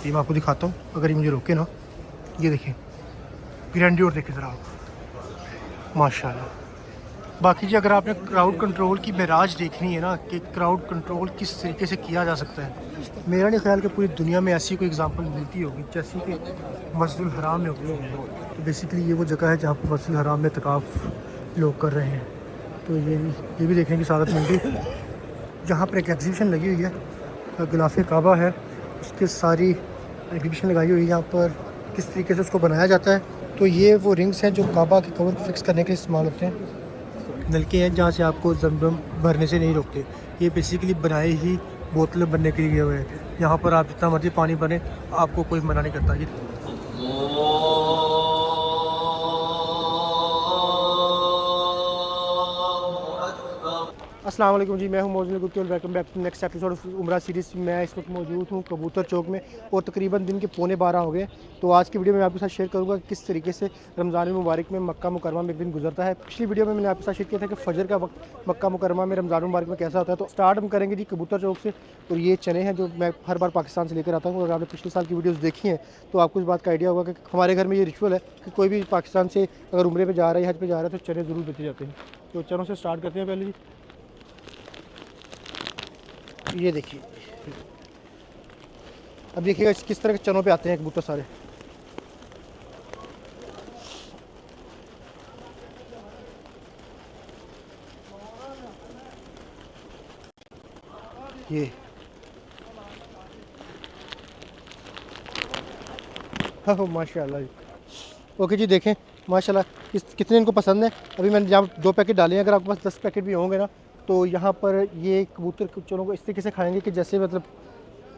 ये मैं आपको दिखाता हूँ, अगर ये मुझे रोके ना। ये देखिए ग्रैंडियर देखे ज़रा आप, माशाल्लाह। बाकी जी अगर आपने क्राउड कंट्रोल की मेराज देखनी है ना कि क्राउड कंट्रोल किस तरीके से किया जा सकता है, मेरा नहीं ख्याल कि पूरी दुनिया में ऐसी कोई एग्जांपल मिलती होगी जैसी कि मस्जिदुल हराम में होती है। तो बेसिकली ये वो जगह है जहाँ पर मस्जिदुल हराम में इत्काफ लोग कर रहे हैं। तो ये भी देखें कि सादत मंडी जहाँ पर एक एग्जीबिशन लगी हुई है, गिलाफ काबा है, उसके सारी एग्जीबिशन लगाई हुई है यहाँ पर किस तरीके से उसको बनाया जाता है। तो ये वो रिंग्स हैं जो काबा के कवर को फिक्स करने के लिए इस्तेमाल होते हैं। नलके हैं जहाँ से आपको जमजम भरने से नहीं रोकते। ये बेसिकली बनाए ही बोतलें बनने के लिए हुए हैं। यहाँ पर आप जितना मर्जी पानी भरें, आपको कोई मना नहीं करता। ये अस्सलाम वालेकुम जी, मैं हूं मौजूद गुप्ती और welcome back to next episode of उम्रा सीरीज़। मैं इस वक्त मौजूद हूं कबूतर चौक में और तकरीबन दिन के 11:15 हो गए। तो आज की वीडियो में आपके साथ शेयर करूंगा कि किस तरीके से रमज़ान मुबारक में मक्का मुकरमा में एक दिन गुजरता है। पिछली वीडियो में मैंने आपके साथ शेयर किया था कि फजर का वक्त मक्का मुकरमा में रमज़ान मुबारक में कैसा होता है। तो स्टार्ट हम करेंगे जी कबूतर चौक से। और ये चने हैं जो मैं हर बार पाकिस्तान से लेकर आता हूँ। अगर आपने पिछले साल की वीडियोज़ देखी हैं तो आपको इस बात का आइडिया होगा कि हमारे घर में ये रिचुअल है कि कोई भी पाकिस्तान से अगर उम्रे पर जा रहा है, हज पर जा रहा है, तो चने ज़रूर बेचे जाते हैं। तो चनों से स्टार्ट करते हैं पहले जी। ये देखिए, अब देखिएगा किस तरह के चनों पे आते हैं कबूतर सारे। ये हाँ माशाल्लाह जी। ओके जी, देखें माशाल्लाह कितने इनको पसंद है। अभी मैंने जहाँ 2 पैकेट डाले हैं, अगर आपके पास 10 पैकेट भी होंगे ना तो यहाँ पर ये कबूतर चनों को इस तरीके से खाएंगे कि जैसे मतलब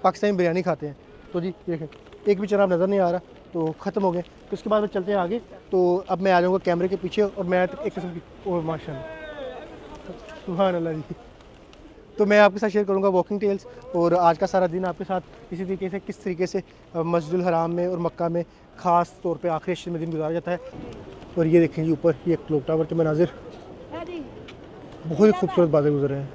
पाकिस्तानी बिरयानी खाते हैं। तो जी देखें, एक भी चना नज़र नहीं आ रहा, तो ख़त्म हो गए। तो उसके बाद में चलते हैं आगे। तो अब मैं आ जाऊँगा कैमरे के पीछे और मैं एक किस्म की, ओह माशाल्लाह सुभान अल्लाह जी। तो मैं आपके साथ शेयर करूँगा वॉकिंग टेल्स और आज का सारा दिन आपके साथ इसी तरीके से किस तरीके से मस्जिदुल हराम में और मक्का में ख़ास तौर पे आखिरी अशरे में दिन गुजारा जाता है। और ये देखें जी ऊपर ये क्लॉक टावर के मनाजिर, बहुत ही खूबसूरत बातें गुजर रहे हैं।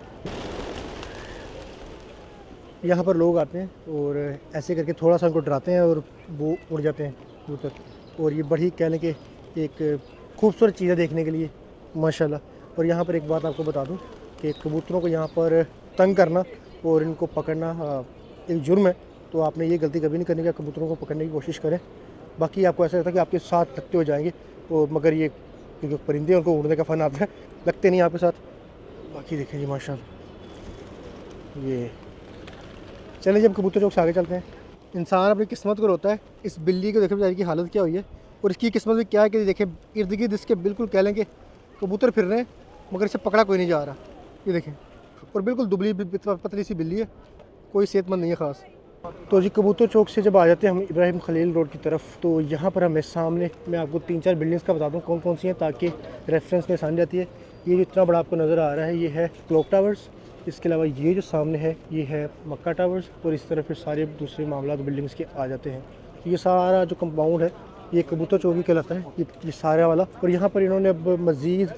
यहाँ पर लोग आते हैं और ऐसे करके थोड़ा सा उनको डराते हैं और वो उड़ जाते हैं कबूतर। और ये बड़ी कह लें कि एक खूबसूरत चीज़ है देखने के लिए माशाल्लाह। और यहाँ पर एक बात आपको बता दूँ कि कबूतरों को यहाँ पर तंग करना और इनको पकड़ना एक जुर्म है। तो आपने ये गलती कभी नहीं करनी कि कबूतरों को पकड़ने की कोशिश करें। बाकी आपको ऐसा लगता है कि आपके साथ लगते हुए जाएंगे, और मगर ये क्योंकि परिंदे उनको उड़ने का फ़न आता है, लगते नहीं आपके साथ। बाकी देखें जी माशाल्लाह। ये चलिए जब कबूतर चौक से आगे चलते हैं। इंसान अपनी किस्मत को रोता है। इस बिल्ली को देखे बेचारी की हालत क्या हुई है, और इसकी किस्मत में क्या है कि देखें इर्द गिर्द इसके बिल्कुल कह लें कि कबूतर फिर रहे हैं मगर इसे पकड़ा कोई नहीं जा रहा। ये देखें, और बिल्कुल दुबली पतली सी बिल्ली है, कोई सेहतमंद नहीं है ख़ास। तो जी कबूतर चौक से जब आ जाते हैं हम इब्राहिम खलील रोड की तरफ, तो यहाँ पर हमें सामने मैं आपको 3-4 बिल्डिंग्स का बता दूँ कौन कौन सी हैं ताकि रेफरेंस में आसानी रहती है। ये जो इतना बड़ा आपको नज़र आ रहा है ये है क्लॉक टावर्स। इसके अलावा ये जो सामने है ये है मक्का टावर्स, और इस तरह फिर सारे दूसरे मामला बिल्डिंग्स के आ जाते हैं। ये सारा जो कंपाउंड है ये कबूतर चौकी कहलाता है, ये सारा वाला। और यहाँ पर इन्होंने अब मज़ीद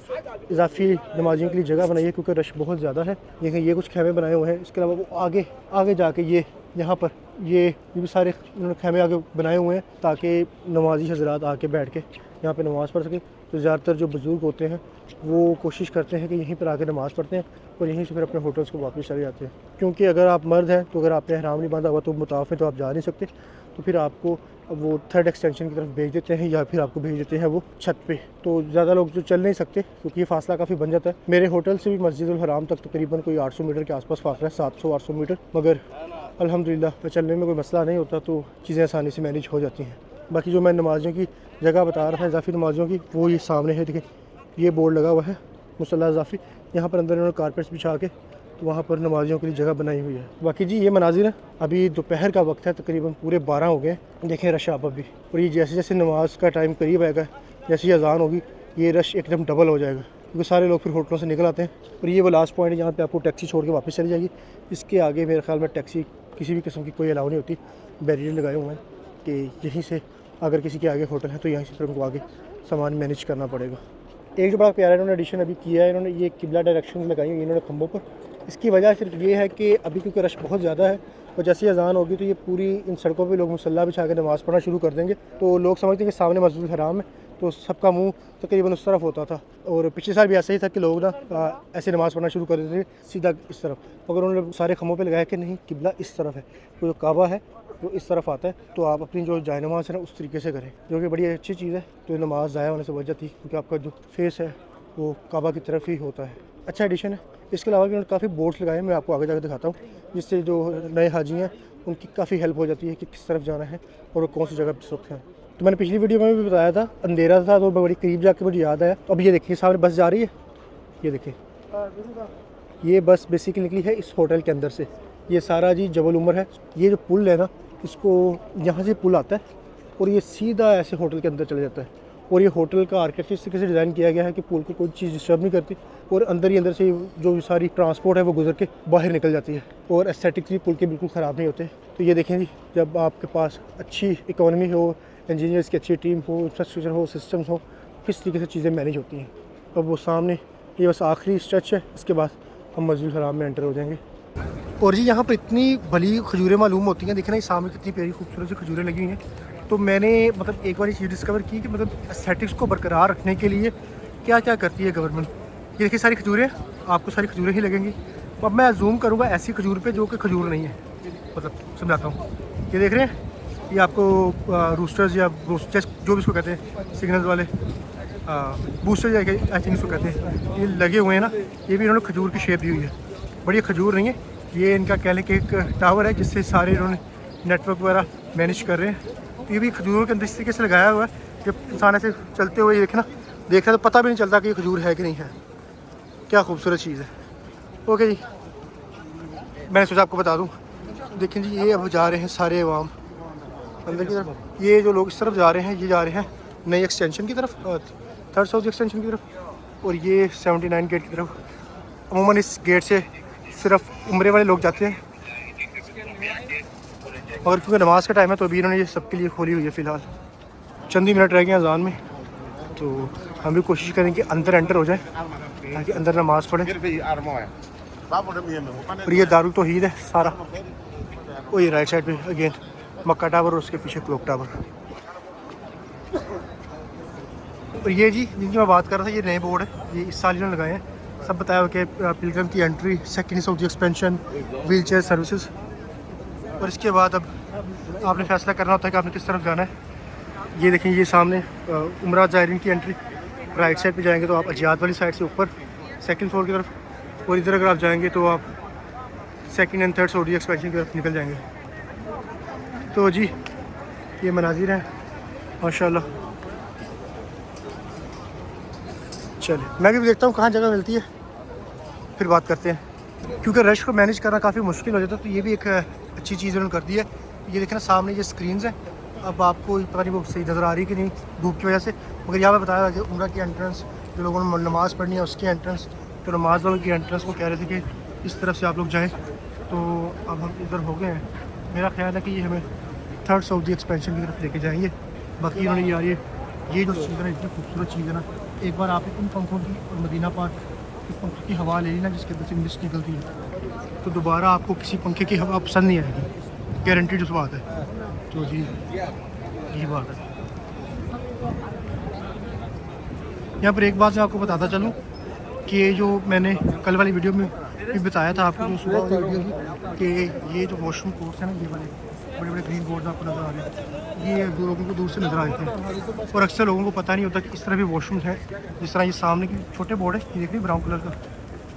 इजाफी नमाजियों के लिए जगह बनाई है क्योंकि रश बहुत ज़्यादा है। देखें ये कुछ खैमे बनाए हुए हैं। इसके अलावा वो आगे आगे जाके ये यहाँ पर ये भी सारे इन्होंने खैमे आगे बनाए हुए हैं ताकि नमाजी हजरात आके बैठ के यहाँ पे नमाज़ पढ़ सकें। तो ज़्यादातर जो बुज़ुर्ग होते हैं वो कोशिश करते हैं कि यहीं पर आके नमाज़ पढ़ते हैं और यहीं से फिर अपने होटल्स को वापस चले जाते हैं। क्योंकि अगर आप मर्द हैं तो अगर आपने ihram नहीं बांधा हुआ तो मुताफ़ है तो आप जा नहीं सकते, तो फिर आपको वो थर्ड एक्सटेंशन की तरफ भेज देते हैं या फिर आपको भेज देते हैं वो छत पे। तो ज़्यादा लोग जो चल नहीं सकते क्योंकि ये फासला काफ़ी बन जाता है। मेरे होटल से भी मस्जिदुल हराम तक तकरीबन कोई 800 मीटर के आसपास फासला है, 700-800 मीटर, मगर अल्हम्दुलिल्लाह चलने में कोई मसला नहीं होता, तो चीज़ें आसानी से मैनेज हो जाती हैं। बाकी जो मैं नमाज़ियों की जगह बता रहा था इजाफी नमाज़ियों की, वो ये सामने है। देखिए ये बोर्ड लगा हुआ है मुसल्ला इजाफी, यहाँ पर अंदर इन्होंने कारपेट्स बिछा के तो वहाँ पर नमाजियों के लिए जगह बनाई हुई है। बाकी जी ये मनाजिर है, अभी दोपहर का वक्त है, तकरीबन पूरे 12 हो गए। देखें रश आप अभी, और ये जैसे जैसे नमाज का टाइम करीब आएगा, जैसे ही अजान होगी ये रश एकदम डबल हो जाएगा क्योंकि सारे लोग फिर होटलों से निकल आते हैं। और ये वो लास्ट पॉइंट है जहाँ पे आपको टैक्सी छोड़ के वापस चली जाएगी। इसके आगे मेरे ख्याल में टैक्सी किसी भी किस्म की कोई अलाउ नहीं होती। बैरियर लगाए हुए हैं कि यहीं से अगर किसी के आगे होटल है तो यहीं से फिर उनको आगे सामान मैनेज करना पड़ेगा। एक जो बड़ा प्यारा इन्होंने एडिशन अभी किया है, इन्होंने ये किबला डायरेक्शन लगाई हुई इन्होंने खंभों पर। इसकी वजह सिर्फ ये है कि अभी क्योंकि रश बहुत ज़्यादा है, और जैसे ही अजान होगी तो ये पूरी इन सड़कों पे लोग मुसल्ला बिछा के नमाज़ पढ़ना शुरू कर देंगे। तो लोग समझते हैं कि सामने मस्जिद हराम है, तो सबका मुंह तकरीबन उस तरफ होता था। और पिछले साल भी ऐसा ही था कि लोग ना ऐसे नमाज़ पढ़ना शुरू कर देते थे सीधा इस तरफ, मगर उन्होंने सारे खम्भों पे लगाया कि नहीं, किबला इस तरफ है, तो जो काबा है वो इस तरफ आता है, तो आप अपनी जो जाए नमाज है ना उस तरीके से करें, जो कि बड़ी अच्छी चीज़ है। तो नमाज ज़ाया होने से बच जाती, क्योंकि आपका जो फेस है वो काबा की तरफ ही होता है। अच्छा एडिशन है। इसके अलावा भी उन्होंने काफ़ी बोर्ड्स लगाए हैं, मैं आपको आगे जाकर दिखाता हूँ, जिससे जो नए हाजी हैं उनकी काफ़ी हेल्प हो जाती है कि किस तरफ जाना है और वो कौन सी जगह पर रुकते हैं। तो मैंने पिछली वीडियो में भी बताया था, अंधेरा था तो बड़ी करीब जाके मुझे याद आया। तो अब ये देखिए सामने बस जा रही है, ये देखिए, ये बस बेसिकली निकली है इस होटल के अंदर से। ये सारा जी जबल उमर है। ये जो पुल है ना, इसको यहाँ से पुल आता है और ये सीधा ऐसे होटल के अंदर चला जाता है। और ये होटल का आर्किटेक्चर इस तरीके से डिज़ाइन किया गया है कि पुल को कोई चीज़ डिस्टर्ब नहीं करती, और अंदर ही अंदर से जो सारी ट्रांसपोर्ट है वो गुजर के बाहर निकल जाती है, और एस्थेटिक्स भी पुल के बिल्कुल ख़राब नहीं होते। तो ये देखें जी, जब आपके पास अच्छी इकोनॉमी हो, इंजीनियर्स की अच्छी टीम हो, इंफ्रास्ट्रक्चर हो, सिस्टम्स हो, किस तरीके से चीज़ें मैनेज होती हैं। अब वो सामने ये बस आखिरी स्ट्रेच है, इसके बाद हम मस्जिद हराम में एंटर हो जाएंगे। और जी यहाँ पर इतनी भली खजूरें मालूम होती हैं, देखना ये सामने कितनी प्यारी खूबसूरत सी खजूरें लगी हुई हैं। तो मैंने मतलब एक बार ये चीज़ डिस्कवर की कि मतलब एस्थेटिक्स को बरकरार रखने के लिए क्या क्या करती है गवर्नमेंट। ये देखिए सारी खजूरें, आपको सारी खजूरें ही लगेंगी। अब मैं जूम करूँगा ऐसी खजूर पे जो कि खजूर नहीं है, मतलब समझाता हूँ। ये देख रहे हैं, ये आपको रूस्टर्स या रोस्टर्स जो भी इसको कहते हैं, सिग्नल्स वाले बूस्टर आई थिंक इसको कहते हैं, ये लगे हुए हैं ना, ये भी इन्होंने खजूर की शेप दी हुई है। बड़ी खजूर नहीं है, ये इनका कह लें कि एक टावर है जिससे सारे इन्होंने नेटवर्क वगैरह मैनेज कर रहे हैं। तो ये भी खजूरों के अंदर इस तरीके से लगाया हुआ है, जब इंसान ऐसे चलते हुए देखे ना, देखा तो पता भी नहीं चलता कि ये खजूर है कि नहीं है। क्या खूबसूरत चीज़ है। ओके जी, मैंने सोचा आपको बता दूं। देखें जी, ये अब जा रहे हैं सारे अवाम अंदर की तरफ। ये जो लोग इस तरफ जा रहे हैं, ये जा रहे हैं नई एक्सटेंशन की तरफ, थर्ड साउथ एक्सटेंशन की तरफ, और ये 79 गेट की तरफ। अमूमन इस गेट से सिर्फ उम्रे वाले लोग जाते हैं, और क्योंकि नमाज का टाइम है तो अभी इन्होंने ये सबके लिए खोली हुई है। फ़िलहाल चंद ही मिनट रह गए अजान में, तो हम भी कोशिश करें कि अंदर एंटर हो जाए ताकि अंदर नमाज़ पढ़ें। और ये दारुल तौहीद है सारा। और ये राइट साइड पे अगेन मक्का टावर और उसके पीछे क्लॉक टावर। और ये जी जिनकी मैं बात कर रहा था, ये नए बोर्ड है, ये इस साल इन्होंने लगाए हैं। सब बताया हुआ कि पिलग्रिम की entry, second south expansion, wheel chair services. और इसके बाद अब आपने फैसला करना होता है कि आपने किस तरफ जाना है। ये देखें, ये सामने उमरा ज़ायरीन की एंट्री, राइट साइड पे जाएंगे तो आप अजियात वाली साइड से ऊपर सेकंड फ्लोर की तरफ, और इधर अगर आप जाएंगे तो आप second and third Saudi expansion की तरफ निकल जाएंगे। तो जी ये मनाजिर हैं माशाल्लाह। चलिए मैं भी देखता हूँ कहाँ जगह मिलती है, फिर बात करते हैं। क्योंकि रश को मैनेज करना काफ़ी मुश्किल हो जाता है, तो ये भी एक अच्छी चीज़ उन्होंने कर दी है। ये देखना सामने ये स्क्रीन्स हैं, अब आपको पता नहीं वो सही नज़र आ रही कि नहीं धूप की वजह से, मगर यहाँ पे बताया कि उम्रा की एंट्रेंस, जो लोगों ने नमाज़ पढ़नी है उसकी एंट्रेंस, तो नमाज वालों की एंट्रेंस को कह रहे थे कि इस तरफ से आप लोग जाएँ। तो अब हम इधर हो गए हैं। मेरा ख्याल है कि ये हमें थर्ड सऊदी एक्सपेंशन की तरफ लेके जाएंगे। बाकी उन्होंने यार ये जो चीज़ है ना, इतनी खूबसूरत चीज़ है ना, एक बार आपने उन पंखों की और मदीना पार्क के पंखों की हवा ले ली ना, जिसके अंदर से मिस्ट निकलती है, तो दोबारा आपको किसी पंखे की हवा पसंद नहीं आएगी, गारंटीड उस बात है। तो जी यही बात है। यहाँ पर एक बात मैं आपको बताता चलूँ कि जो मैंने कल वाली वीडियो में भी बताया था आपको, जो सुबह वाली वीडियो थी, कि ये जो वॉशरूम कोर्स है ना, ये वाले बड़े बड़े ग्रीन बोर्ड आपको नज़र आ रहे हैं, ये लोगों को दूर से नज़र आए थे, और अक्सर लोगों को पता नहीं होता कि इस तरह भी वॉशरूम है। जिस तरह ये सामने की छोटे बोर्ड है, ये देख रही ब्राउन कलर का,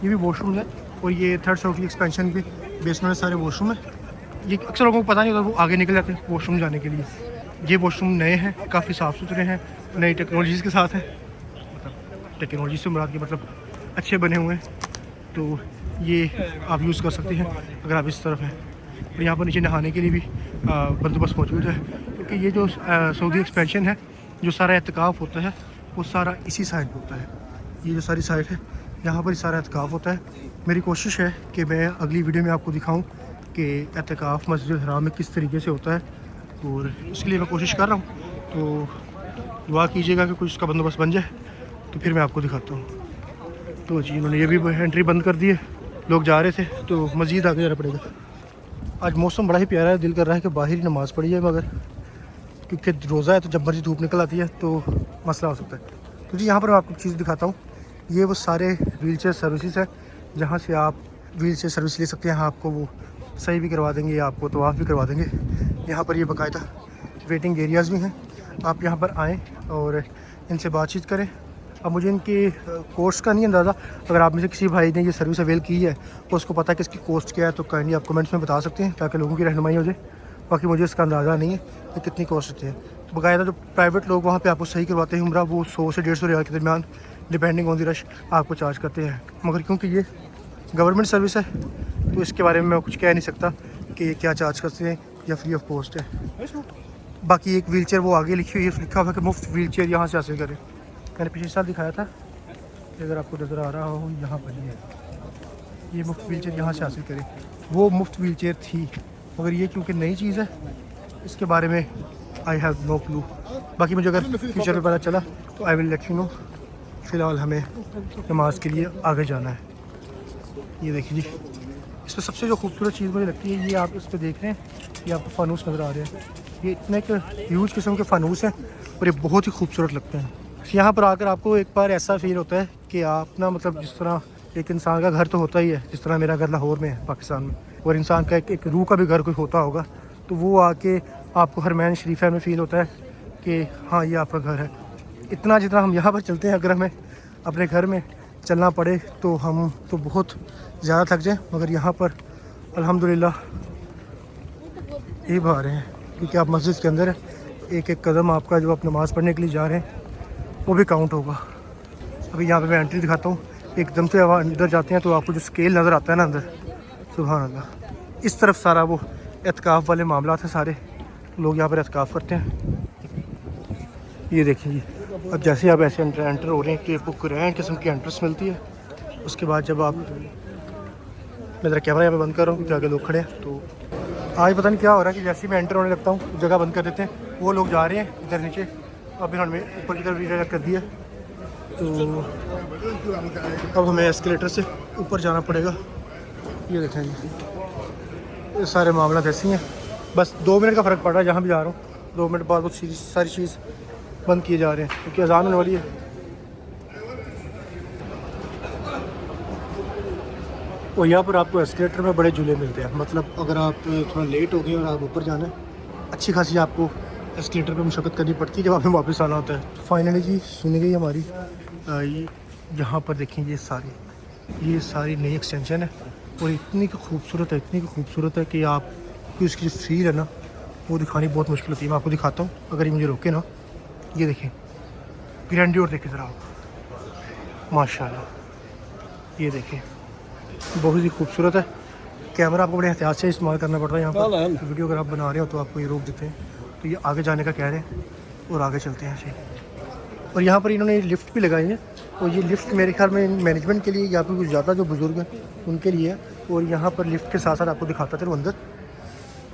ये भी वॉशरूम है, और ये थर्ड साउथ एक्सपेंशन के बेसमेंट में सारे वॉशरूम है। ये अक्सर लोगों को पता नहीं होता, वो आगे निकल जाते हैं वॉशरूम जाने के लिए। ये वॉशरूम नए हैं, काफ़ी साफ़ सुथरे हैं, नई टेक्नोलॉजीज़ के साथ हैं, मतलब टेक्नोलॉजी से मुराद के मतलब अच्छे बने हुए हैं। तो ये आप यूज़ कर सकते हैं अगर आप इस तरफ हैं। और यहाँ पर नीचे नहाने के लिए भी बंदोबस्त मौजूद है, क्योंकि ये जो सऊदी एक्सपेंशन है, जो सारा एहतिकाफ़ होता है वो सारा इसी साइड पर होता है। ये जो सारी साइड है, यहाँ पर सारा एहतिकाफ़ होता है। मेरी कोशिश है कि मैं अगली वीडियो में आपको दिखाऊँ कि एहतिकाफ़ मस्जिद हराम में किस तरीके से होता है, और इसके लिए मैं कोशिश कर रहा हूँ। तो दुआ कीजिएगा कि कुछ उसका बंदोबस्त बन जाए, तो फिर मैं आपको दिखाता हूँ। तो जी इन्होंने ये भी एंट्री बंद कर दी है, लोग जा रहे थे तो मज़ीद आगे जाना पड़ेगा। आज मौसम बड़ा ही प्यारा है, दिल कर रहा है कि बाहर ही नमाज़ पढ़ी है, मगर क्योंकि रोज़ा है तो जब मर्जी धूप निकल आती है तो मसला हो सकता है। तो जी यहाँ पर मैं आपको चीज़ दिखाता हूँ, ये वो सारे व्हील चेयर सर्विसेज है जहाँ से आप व्हील चेयर सर्विस ले सकते हैं। आपको वो सही भी करवा देंगे, आपको तवाफ़ भी करवा देंगे। यहाँ पर ये बाकायदा वेटिंग एरियाज़ भी हैं, आप यहाँ पर आएँ और इनसे बातचीत करें। अब मुझे इनके कॉस्ट का नहीं अंदाज़ा, अगर आप में से किसी भाई ने ये सर्विस अवेल की है तो उसको पता है कि इसकी कॉस्ट क्या है तो काइंडली आप कमेंट्स में बता सकते हैं ताकि लोगों की रहनुमाई हो जाए। बाकी मुझे इसका अंदाज़ा नहीं है कि कितनी कॉस्ट होती है। तो बाकायदा जो प्राइवेट लोग वहाँ पे आपको सही करवाते हैं उम्रा, वो 100 से 150 रियाल के दरमियान डिपेंडिंग ऑन द रश आपको चार्ज करते हैं। मगर क्योंकि ये गवर्नमेंट सर्विस है तो इसके बारे में मैं कुछ कह नहीं सकता कि ये क्या चार्ज करते हैं या फ्री ऑफ कॉस्ट है। बाकी एक व्हील चेयर वो आगे लिखी हुई है, लिखा हुआ है कि मुफ्त व्हील चेयर यहाँ से हासिल करें। मैंने पिछले साल दिखाया था, अगर आपको नज़र आ रहा हो यहाँ पर ही है, ये मुफ्त व्हील चेयर यहाँ से हासिल करें। वो मुफ्त व्हील चेयर थी, मगर ये क्योंकि नई चीज़ है इसके बारे में आई हैव नो क्लू। बाकी मुझे अगर फ्यूचर में पता चला तो I will let you know. फ़िलहाल हमें नमाज के लिए आगे जाना है। ये देखिए जी, इसमें सबसे जो खूबसूरत चीज़ मुझे लगती है, ये आप इस पर देख रहे हैं, ये आपको फ़ानूस नज़र आ रहे हैं। ये इतने के ह्यूज किस्म के फ़ानूस हैं और ये बहुत ही खूबसूरत लगते हैं। यहाँ पर आकर आपको एक बार ऐसा फील होता है कि आप ना, मतलब जिस तरह एक इंसान का घर तो होता ही है, जिस तरह मेरा घर लाहौर में है पाकिस्तान में, और इंसान का एक रूह का भी घर कोई होता होगा, तो वो आके आपको हरमैन शरीफा में फ़ील होता है कि हाँ ये आपका घर है। इतना जितना हम यहाँ पर चलते हैं, अगर हमें अपने घर में चलना पड़े तो हम तो बहुत ज़्यादा थक जाएँ, मगर यहाँ पर अल्हम्दुलिल्लाह ये आ रहे हैं क्योंकि आप मस्जिद के अंदर है, एक एक कदम आपका जो आप नमाज़ पढ़ने के लिए जा रहे हैं वो भी काउंट होगा। अभी यहाँ पे मैं एंट्री दिखाता हूँ, एकदम से अंदर जाते हैं तो आपको जो स्केल नज़र आता है ना अंदर, सुभान अल्लाह, इस तरफ सारा वो एतकाफ़ वाले मामला हैं, सारे लोग यहाँ पर एतकाफ़ करते हैं। ये देखिए जी, अब जैसे आप ऐसे एंटर हो रहे हैं कि आपको ग्रैंड किस्म की एंट्रेंस मिलती है। उसके बाद जब आप, मैं ज़रा कैमरा यहाँ पे बंद कर रहा हूँ क्योंकि आगे लोग खड़े हैं, तो आज पता नहीं क्या हो रहा है कि जैसे ही मैं एंटर होने लगता हूँ जगह बंद कर देते हैं, वो लोग जा रहे हैं इधर नीचे। अब इन्होंने ऊपर की तरफ रिडायरेक्ट कर दिया, तो अब हमें एस्केलेटर से ऊपर जाना पड़ेगा। ये देखें जी, ये सारे मामला ऐसे ही हैं। बस 2 मिनट का फ़र्क पड़ रहा है जहाँ भी जा रहा हूँ, 2 मिनट बाद वो सारी चीज़ बंद किए जा रहे हैं क्योंकि अज़ान होने वाली है। और यहाँ पर आपको एस्केलेटर में बड़े झूले मिलते हैं, मतलब अगर आप थोड़ा लेट हो गए और आप ऊपर जाना है, अच्छी खासी आपको एस्केलेटर पे मुशक्क़त करनी पड़ती है जब हमें वापस आना होता है। फाइनली जी सुन गई हमारी, ये यहाँ पर देखें, ये सारी नई एक्सटेंशन है और इतनी खूबसूरत है, इतनी खूबसूरत है कि आपकी उसकी जो फील है ना वो दिखानी बहुत मुश्किल होती है। मैं आपको दिखाता हूँ अगर ये मुझे रोके ना। ये देखें ग्रैंडियर, देखें ज़रा आप, माशाल्लाह, ये देखें बहुत ही खूबसूरत है। कैमरा आपको बड़े एहतियात से इस्तेमाल करना पड़ता है यहाँ पर, तो वीडियो अगर आप बना रहे हो तो आपको ये रोक देते हैं। तो ये आगे जाने का कह रहे हैं और आगे चलते हैं ऐसे। और यहाँ पर इन्होंने लिफ्ट भी लगाई है, और ये लिफ्ट मेरे ख्याल में मैनेजमेंट के लिए या फिर कुछ ज़्यादा जो बुज़ुर्ग हैं उनके लिए है। और यहाँ पर लिफ्ट के साथ साथ आपको दिखाता था अंदर,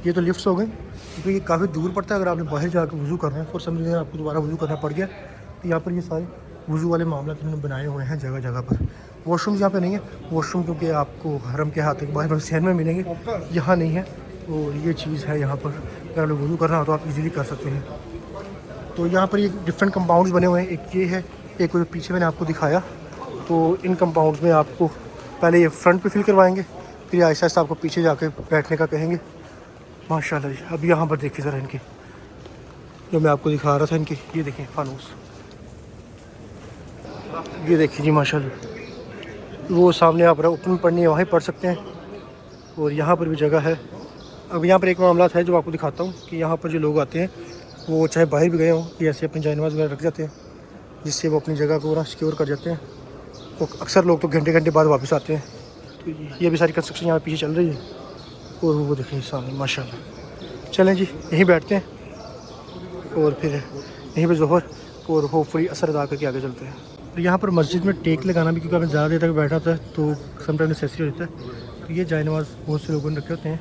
ये तो लिफ्ट्स हो गई क्योंकि ये काफ़ी दूर पड़ता है। अगर आपने बाहर जाकर वज़ू करना है और समझ आपको दोबारा वज़ू करना पड़ गया, तो यहाँ पर ये सारे वज़ू वाले मामला इन्होंने बनाए हुए हैं जगह जगह पर। वॉशरूम यहाँ पे नहीं है, वॉशरूम क्योंकि आपको हरम के हाथ के बाहर शहर में मिलेंगे, यहाँ नहीं है। और ये चीज़ है यहाँ पर, अगर आपको वज़ू करना हो तो आप इजीली कर सकते हैं। तो यहाँ पर ये डिफरेंट कंपाउंड्स बने हुए हैं, एक ये है, एक वो पीछे मैंने आपको दिखाया। तो इन कंपाउंड्स में आपको पहले ये फ्रंट पे फिल करवाएंगे, फिर आहिस्ता आहिस्ता आपको पीछे जाके बैठने का कहेंगे। माशाल्लाह जी, अब यहाँ पर देखिए ज़रा इनकी, जो मैं आपको दिखा रहा था इनकी, ये देखें फानूस, ये देखिए जी माशाल्लाह। वो सामने आप ओपन पढ़नी है वहीं पढ़ सकते हैं, और यहाँ पर भी जगह है। अब यहाँ पर एक मामला है जो आपको दिखाता हूँ कि यहाँ पर जो लोग आते हैं वो चाहे बाहर भी गए हों, ये ऐसे अपनी जानमाज़ वगैरह रख जाते हैं जिससे वो अपनी जगह को पूरा सिक्योर कर जाते हैं। तो अक्सर लोग तो घंटे घंटे बाद वापस आते हैं। तो ये भी सारी कंस्ट्रक्शन यहाँ पीछे चल रही है, और वो देखें सामने माशाल्लाह। चलें जी, यहीं बैठते हैं और फिर यहीं पर ज़ोहर और होपफुली असर अदा करके आगे चलते हैं। तो यहाँ पर मस्जिद में टेक लगाना भी, क्योंकि आपने ज़्यादा देर तक बैठा होता है तो समटाइम नेसेसरी होता है। तो ये जायनमाज़ बहुत से लोगों ने रखे होते हैं,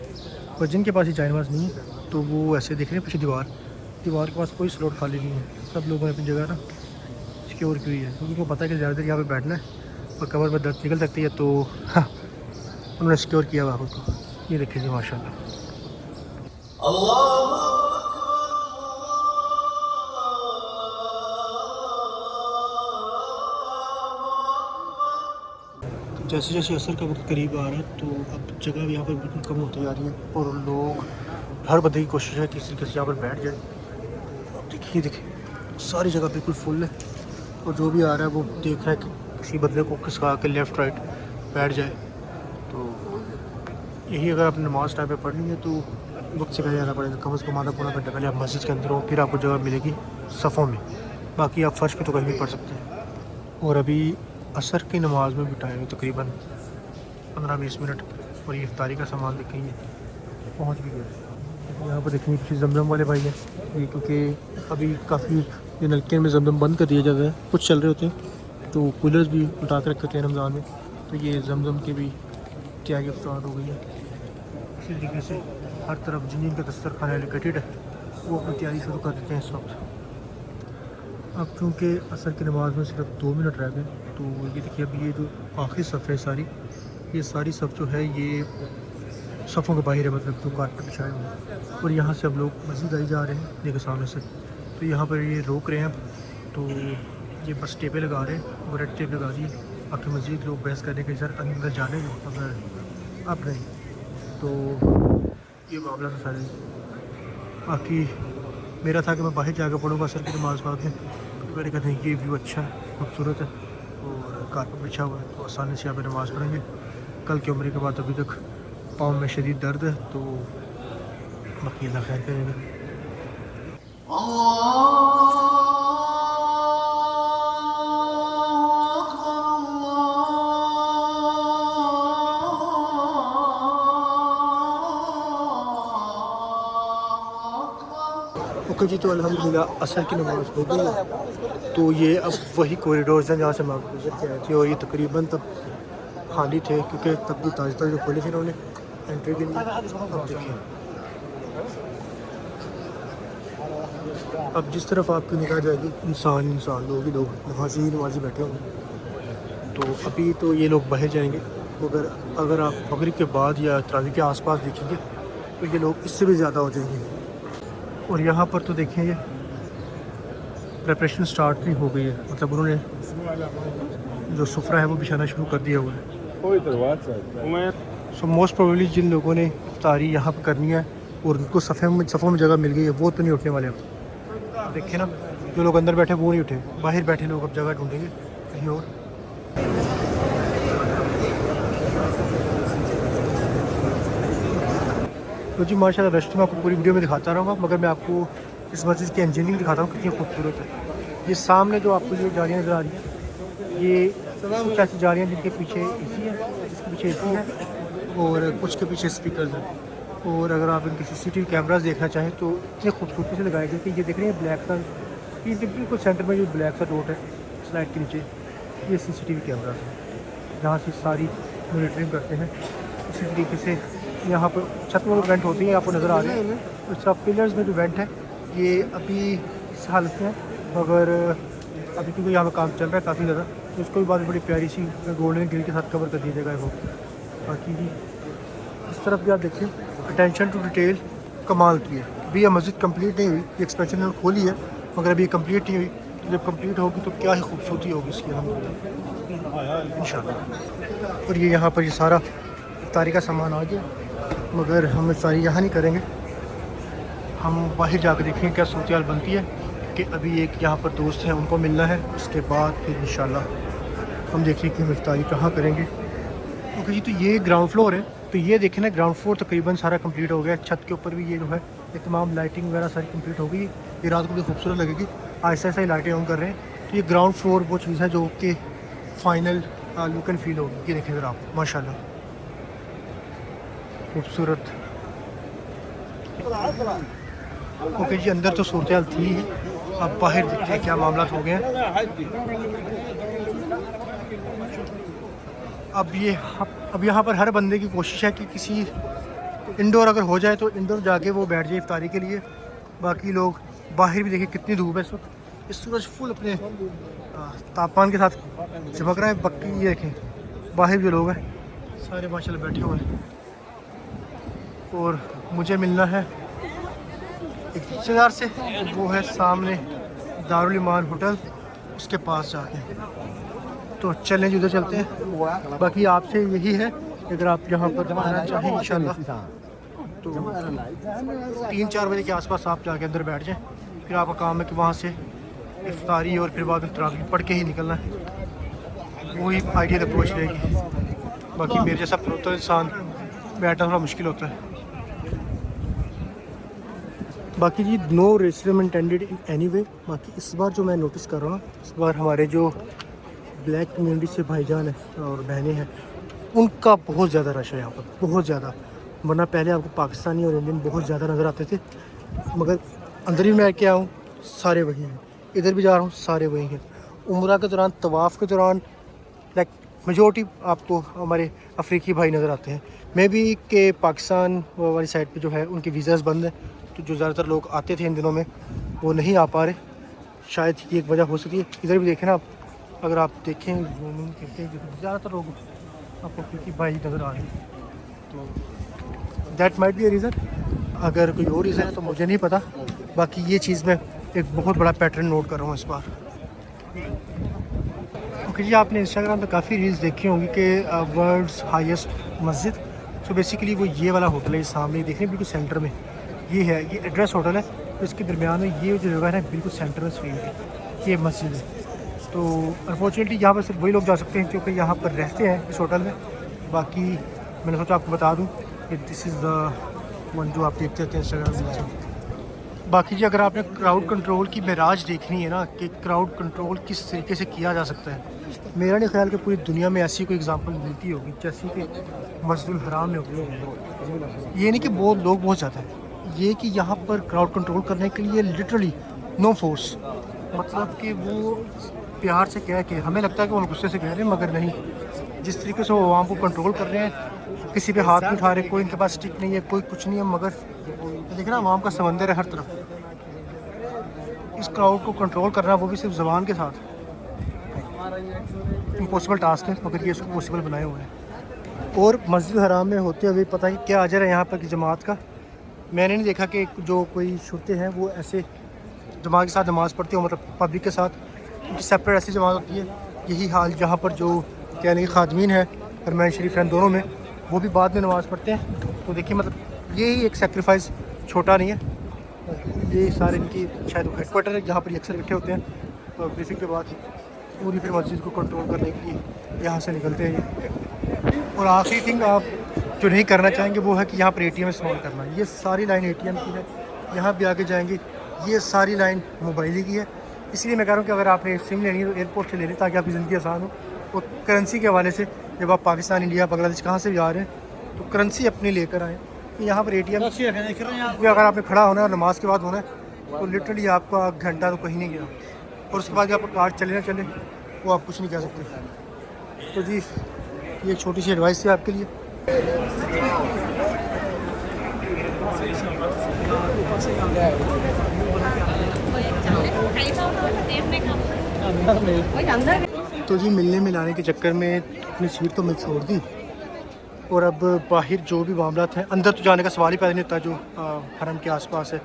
और जिनके पास ये जायनमाज़ नहीं है तो वो ऐसे देख रहे हैं पीछे दीवार के पास कोई स्लॉट खाली नहीं है, सब लोगों ने अपनी जगह ना सिक्योर की हुई है, क्योंकि उनको पता है कि ज़्यादा देर यहाँ पर बैठना है और कमर में दर्द निकल सकती है। तो हाँ, उन्होंने सिक्योर किया हुआ उसको। ये देखिए जी माशाल्लाह। जैसे जैसे असर का वक्त करीब आ रहा है तो अब जगह भी यहाँ पर बिल्कुल कम होती जा रही है और लोग, हर बंदे की कोशिश है कि किसी तरीके से यहाँ पर बैठ जाए। अब देखिए सारी जगह बिल्कुल फुल है और जो भी आ रहा है वो देख रहा है कि किसी बंदे को किसका आके लेफ़्ट राइट बैठ जाए। तो यही अगर आपने नमाज़ टाइम पे पढ़नी है तो वक्त से पहले जाना पड़ेगा, कम से कम आधा पौना घंटा पहले आप मस्जिद के अंदर हो, फिर आपको जगह मिलेगी सफ़ों में। बाकी आप फ़र्श पे तो कहीं भी पढ़ सकते हैं। और अभी असर की नमाज़ में भी टाइम है तकरीबन 15-20 मिनट और ये इफ्तारी का सामान देखेंगे पहुँच भी गया। यहाँ पर देखेंगे पीछे जमजम वाले भाई हैं ये, क्योंकि अभी काफ़ी ये नलके में जमजम बंद कर दिया जाता है, कुछ चल रहे होते हैं तो कूलर्स भी उठा कर रखे होते हैं रमज़ान में, तो ये जमजम की भी तैयारी स्टार्ट हो गई है। इसी तरीके से हर तरफ जिन का दस्तरखाना एलोकेटेड है वो अपनी तैयारी शुरू कर देते हैं इस वक्त। अब चूँकि असर की नमाज़ में सिर्फ 2 मिनट रह गए तो ये देखिए अभी ये जो आखिरी सफ़ है सारी, ये सारी सफ़ जो है ये सफ़ों के बाहर है, मतलब जो कारपेट बिछाए हुए हैं। और यहाँ से अब लोग मस्जिद आई जा रहे हैं देखिए सामने से, तो यहाँ पर ये रोक रहे हैं। तो ये बस टेपें लगा रहे हैं और रेड टेप लगा दी है, बाकी मस्जिद लोग बहस करने के सर अंदर जाने में अगर अब नहीं तो ये मामला तो सारे। बाकी मेरा था कि मैं बाहर जाकर पढ़ूँगा असर की नमाज़ बाद में, तो मैंने कहा ये व्यू अच्छा है, खूबसूरत है और कारपेट बिछा हुआ है तो आसानी से यहाँ पर नमाज़ पढ़ेंगे। कल की उम्र के बाद अभी तक पाँव में शदीद दर्द है तो बाकी अल्लाह खैर करेंगे। ओके जी, तो अल्हम्दुलिल्लाह असर की नमाज़ हो गई है। तो ये अब वही कॉरिडोर्स हैं जहाँ से मैं गुजर के आई थी और ये तकरीबन तब खाली थे क्योंकि तब भी ताज़ा ताज़ा खोले थे उन्होंने एंट्री के लिए। अब देखिए अब जिस तरफ आपकी निगाह जाएगी इंसान इंसान लोग ही लोग नमाजी बैठे होंगे। तो अभी तो ये लोग बाहर जाएंगे, मगर अगर आप मगरिब के बाद या तरावी के आसपास देखेंगे तो ये लोग इससे भी ज़्यादा हो जाएंगे। और यहाँ पर तो देखें ये प्रिपरेशन स्टार्ट भी हो गई है, मतलब उन्होंने जो सुफरा है वो बिछाना शुरू कर दिया हुआ है। सो मोस्ट प्रोबेबली जिन लोगों ने इफ्तारी यहाँ पर करनी है और उनको सफ़ों में जगह मिल गई है वो तो नहीं उठने वाले। अब देखें ना, जो लोग अंदर बैठे वो नहीं उठे, बाहर बैठे लोग अब जगह ढूंढेंगे कहीं और। तो जी माशाल्लाह रश तो मैं आपको पूरी वीडियो में दिखाता रहूँगा, मगर मैं आपको इस मस्जिद की इंजीनियरिंग दिखाता हूँ कितनी खूबसूरत है। ये सामने जो आपको ये जालियाँ नज़र आ रही हैं ये कुछ ऐसी जालियाँ जिनके पीछे एसी है, जिसके पीछे एसी है और कुछ के पीछे स्पीकर्स हैं। और अगर आप इनके CCTV कैमरास देखना चाहें तो इतनी खूबसूरती से लगाए गए कि ये देख रहे हैं ब्लैक सा, ये बिल्कुल सेंटर में जो ब्लैक सा डॉट है स्लाइड के नीचे, ये CCTV कैमरास है जहाँ से सारी मॉनिटरिंग करते हैं। इसी तरीके से यहाँ पर छत में वेंट होती है, आपको नज़र आ रही है। उस तरफ पिलर्स में जो वेंट है ये अभी इस हालत में है, मगर अभी क्योंकि यहाँ पर काम चल रहा है काफ़ी ज़्यादा, तो उसको भी बाद में बड़ी प्यारी सी गोल्डन ग्रिल के साथ कवर कर दिया जाएगा वो। बाकी जी इस तरफ भी आप देखिए अटेंशन टू डिटेल कमाल की है। अभी यह मस्जिद कंप्लीट नहीं हुई, ये एक्सपेंशन ने खोली है मगर अभी कंप्लीट नहीं हुई, तो जब कंप्लीट होगी तो क्या ही खूबसूरती होगी इसकी इंशाल्लाह। और ये यहाँ पर ये सारा इफ्तारी का सामान आ गया, मगर हम इफ्तारी यहाँ नहीं करेंगे, हम बाहर जाकर देखेंगे क्या सूरत हाल बनती है। कि अभी एक यहाँ पर दोस्त हैं उनको मिलना है, उसके बाद फिर इंशाल्लाह हम देखेंगे कि हम इफ्तारी कहाँ करेंगे। ओके जी, तो ये ग्राउंड फ्लोर है, तो ये देखें ना ग्राउंड फ्लोर तकरीबन सारा कंप्लीट हो गया। छत के ऊपर भी ये जो है ये तमाम लाइटिंग वगैरह सारी कंप्लीट हो गई। ये रात को भी खूबसूरत लगेगी, ऐसा ऐसा ही लाइटें ऑन कर रहे हैं। तो ये ग्राउंड फ्लोर वो चीज़ है जो कि फ़ाइनल लुक एंड फील होगी। ये देखें ज़रा आप माशाल्लाह खूबसूरत। ओके जी, अंदर तो सूरत हाल थी ही, अब बाहर देखते हैं क्या मामला हो गए हैं। अब यहाँ पर हर बंदे की कोशिश है कि किसी इंडोर अगर हो जाए तो इंडोर जाके वो बैठ जाए इफ्तारी के लिए। बाकी लोग बाहर भी देखिए कितनी धूप है इस वक्त, इस सूरज फुल अपने तापमान के साथ चमक रहा है। बाकी ये देखें बाहर जो लोग हैं सारे माशाल्लाह बैठे हुए हैं। और मुझे मिलना है एक रिश्तेदार से, वो है सामने दारुल ईमान होटल, उसके पास जाके। तो चलें उधर चलते हैं। बाकी आपसे यही है, अगर आप यहाँ पर आना चाहें इंशाल्लाह तो 3-4 बजे के आसपास आप जाके अंदर बैठ जाएं। फिर आपका काम है कि वहाँ से इफ्तारी और फिर बाद में तरावी पढ़ के ही निकलना है। वही आइडियल अप्रोच रहेगी। बाकी मेरे जैसा परोता इंसान बैठना थोड़ा मुश्किल होता है। बाकी जी no racism intended in any way. बाकी इस बार जो मैं नोटिस कर रहा हूँ, इस बार हमारे जो ब्लैक कम्युनिटी से भाईजान हैं और बहनें हैं, उनका बहुत ज़्यादा रश है यहाँ पर, बहुत ज़्यादा। वरना पहले आपको पाकिस्तानी और इंडियन बहुत ज़्यादा नज़र आते थे, मगर अंदर ही मैं क्या हूँ सारे वही हैं। इधर भी जा रहा हूँ सारे वही हैं। उम्रा के दौरान, तवाफ़ के दौरान लाइक मेजॉरिटी आपको हमारे अफ्रीकी भाई नज़र आते हैं। मे बी के पाकिस्तान वाली साइड पे जो है उनके वीज़ाज़ बंद हैं, तो जो ज़्यादातर लोग आते थे इन दिनों में वो नहीं आ पा रहे। शायद ये एक वजह हो सकती है। इधर भी देखें ना आप, अगर आप देखें जूमिंग करते हैं, ज़्यादातर लोग आपको अफ्रीकी भाई नज़र आ रहे हैं। तो that might be a reason. अगर कोई और रीज़न है तो मुझे नहीं पता। बाकी ये चीज़ मैं एक बहुत बड़ा पैटर्न नोट कर रहा हूँ इस बार। ओके जी, आपने इंस्टाग्राम पे काफ़ी रील्स देखी होंगी कि वर्ल्ड्स हाईएस्ट मस्जिद। तो बेसिकली वो ये वाला होटल है, सामने देख रहे हैं बिल्कुल सेंटर में ये है। ये एड्रेस होटल है, तो इसके दरमियान में ये जो जगह है बिल्कुल सेंटर में स्क्रीन की ये मस्जिद है। तो अनफॉर्चुनेटली यहाँ पर सिर्फ वही लोग जा सकते हैं जो कि यहाँ पर रहते हैं इस होटल में। बाकी मैंने सोचा आपको बता दूँ कि दिस इज़ द वन जो आप देखते हैं इंस्टाग्राम में। बाकी जी अगर आपने क्राउड कंट्रोल की मेराज देखनी है ना, कि क्राउड कंट्रोल किस तरीके से किया जा सकता है, मेरा नहीं ख्याल कि पूरी दुनिया में ऐसी कोई एग्जांपल मिलती होगी जैसी कि मस्जिदुल हराम में होगी। ये नहीं कि बहुत लोग बहुत ज़्यादा हैं, ये कि यहाँ पर क्राउड कंट्रोल करने के लिए लिटरली नो फोर्स, मतलब कि वो प्यार से कह के, हमें लगता है कि वो गुस्से से कह रहे हैं मगर नहीं, जिस तरीके से वो आवाम को कंट्रोल कर रहे हैं, किसी पे हाथ नहीं उठा रहे, कोई इनके पास स्टिक नहीं है, कोई कुछ नहीं है, मगर देखना आवाम का समंदर है हर तरफ। इस क्राउड को कंट्रोल करना, वो भी सिर्फ ज़बान के साथ, इम्पॉसिबल टास्क है, मगर ये इसको पॉसिबल बनाए हुए हैं। और मस्जिद हराम में होते हुए पता नहीं क्या अजर है यहाँ पर की जमात का। मैंने नहीं देखा कि जो कोई शुरते हैं वो ऐसे जमात के साथ नमाज़ पढ़ते हो, मतलब पब्लिक के साथ, उनकी सेपरेट ऐसी जमात होती है। यही हाल जहाँ पर जो क्या नहीं खादमीन है हरमैन शरीफ हैं दोनों में, वो भी बाद में नमाज़ पढ़ते हैं। तो देखिए मतलब यही एक सेक्रीफाइस छोटा नहीं है। ये सारे इनकी शायद हेडक्वार्टर है जहाँ पर ये अक्सर इकट्ठे होते हैं, और ब्रीफिंग के बाद पूरी फिर मस्जिद को कंट्रोल करने के लिए यहाँ से निकलते हैं ये। और आखिरी थिंग आप जो नहीं करना चाहेंगे वो है कि यहाँ पर ATM इस्तेमाल करना। ये सारी लाइन ATM की है, यहाँ भी आगे जाएंगे ये सारी लाइन मोबाइल की है। इसलिए मैं कह रहा हूँ कि अगर आपने सिम लेनी है तो एयरपोर्ट से ले लें ताकि आपकी ज़िंदगी आसान हो। और करेंसी के हवाले से जब आप पाकिस्तान, इंडिया, बांग्लादेश कहाँ से भी आ रहे हैं तो करेंसी अपनी लेकर आएँ। यहाँ पर ATM अगर आपने खड़ा होना है और नमाज के बाद होना है तो लिटरली आपका घंटा तो कहीं नहीं गया, और उसके बाद आपका कार्ड चले ना चले वो आप कुछ नहीं कह सकते। तो जी ये एक छोटी सी एडवाइस थी आपके लिए। तो जी मिलने मिलाने के चक्कर में अपनी सीट तो मिल छोड़ दी, और अब बाहर जो भी मामला हैं, अंदर तो जाने का सवाल ही पैदा नहीं होता जो हरम के आसपास है।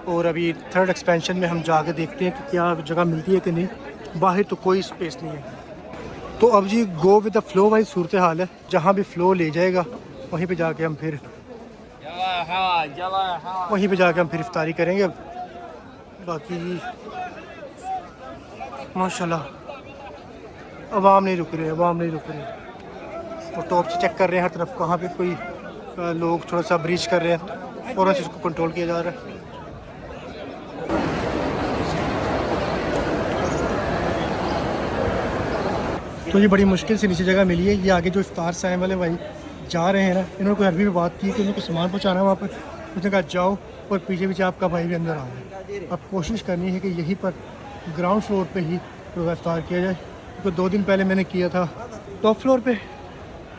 और अभी थर्ड एक्सपेंशन में हम जाके देखते हैं कि क्या जगह मिलती है कि नहीं। बाहर तो कोई स्पेस नहीं है। तो अब जी go with the flow wise सूरत हाल है, जहाँ भी फ्लो ले जाएगा वहीं पे जाके हम फिर इफ्तारी करेंगे। बाकी माशाल्लाह अवाम नहीं रुक रहे, और टॉप से चेक कर रहे हैं हर तरफ, कहाँ पे कोई लोग थोड़ा सा ब्रीच कर रहे हैं, फ़ौरन से इसको कंट्रोल किया जा रहा है। तो ये बड़ी मुश्किल से नीचे जगह मिली है। ये आगे जो इफ्तार साइम वाले भाई जा रहे हैं ना, इन्होंने कोई अरबी में बात की कि उनको सामान पहुंचाना है वहाँ पर। उसने कहा जाओ, और पीछे पीछे आपका भाई भी अंदर आ रहा है। अब कोशिश करनी है कि यहीं पर ग्राउंड फ्लोर पे ही रोज़ा इफ्तार किया जाए, क्योंकि 2 दिन पहले मैंने किया था टॉप फ्लोर पे।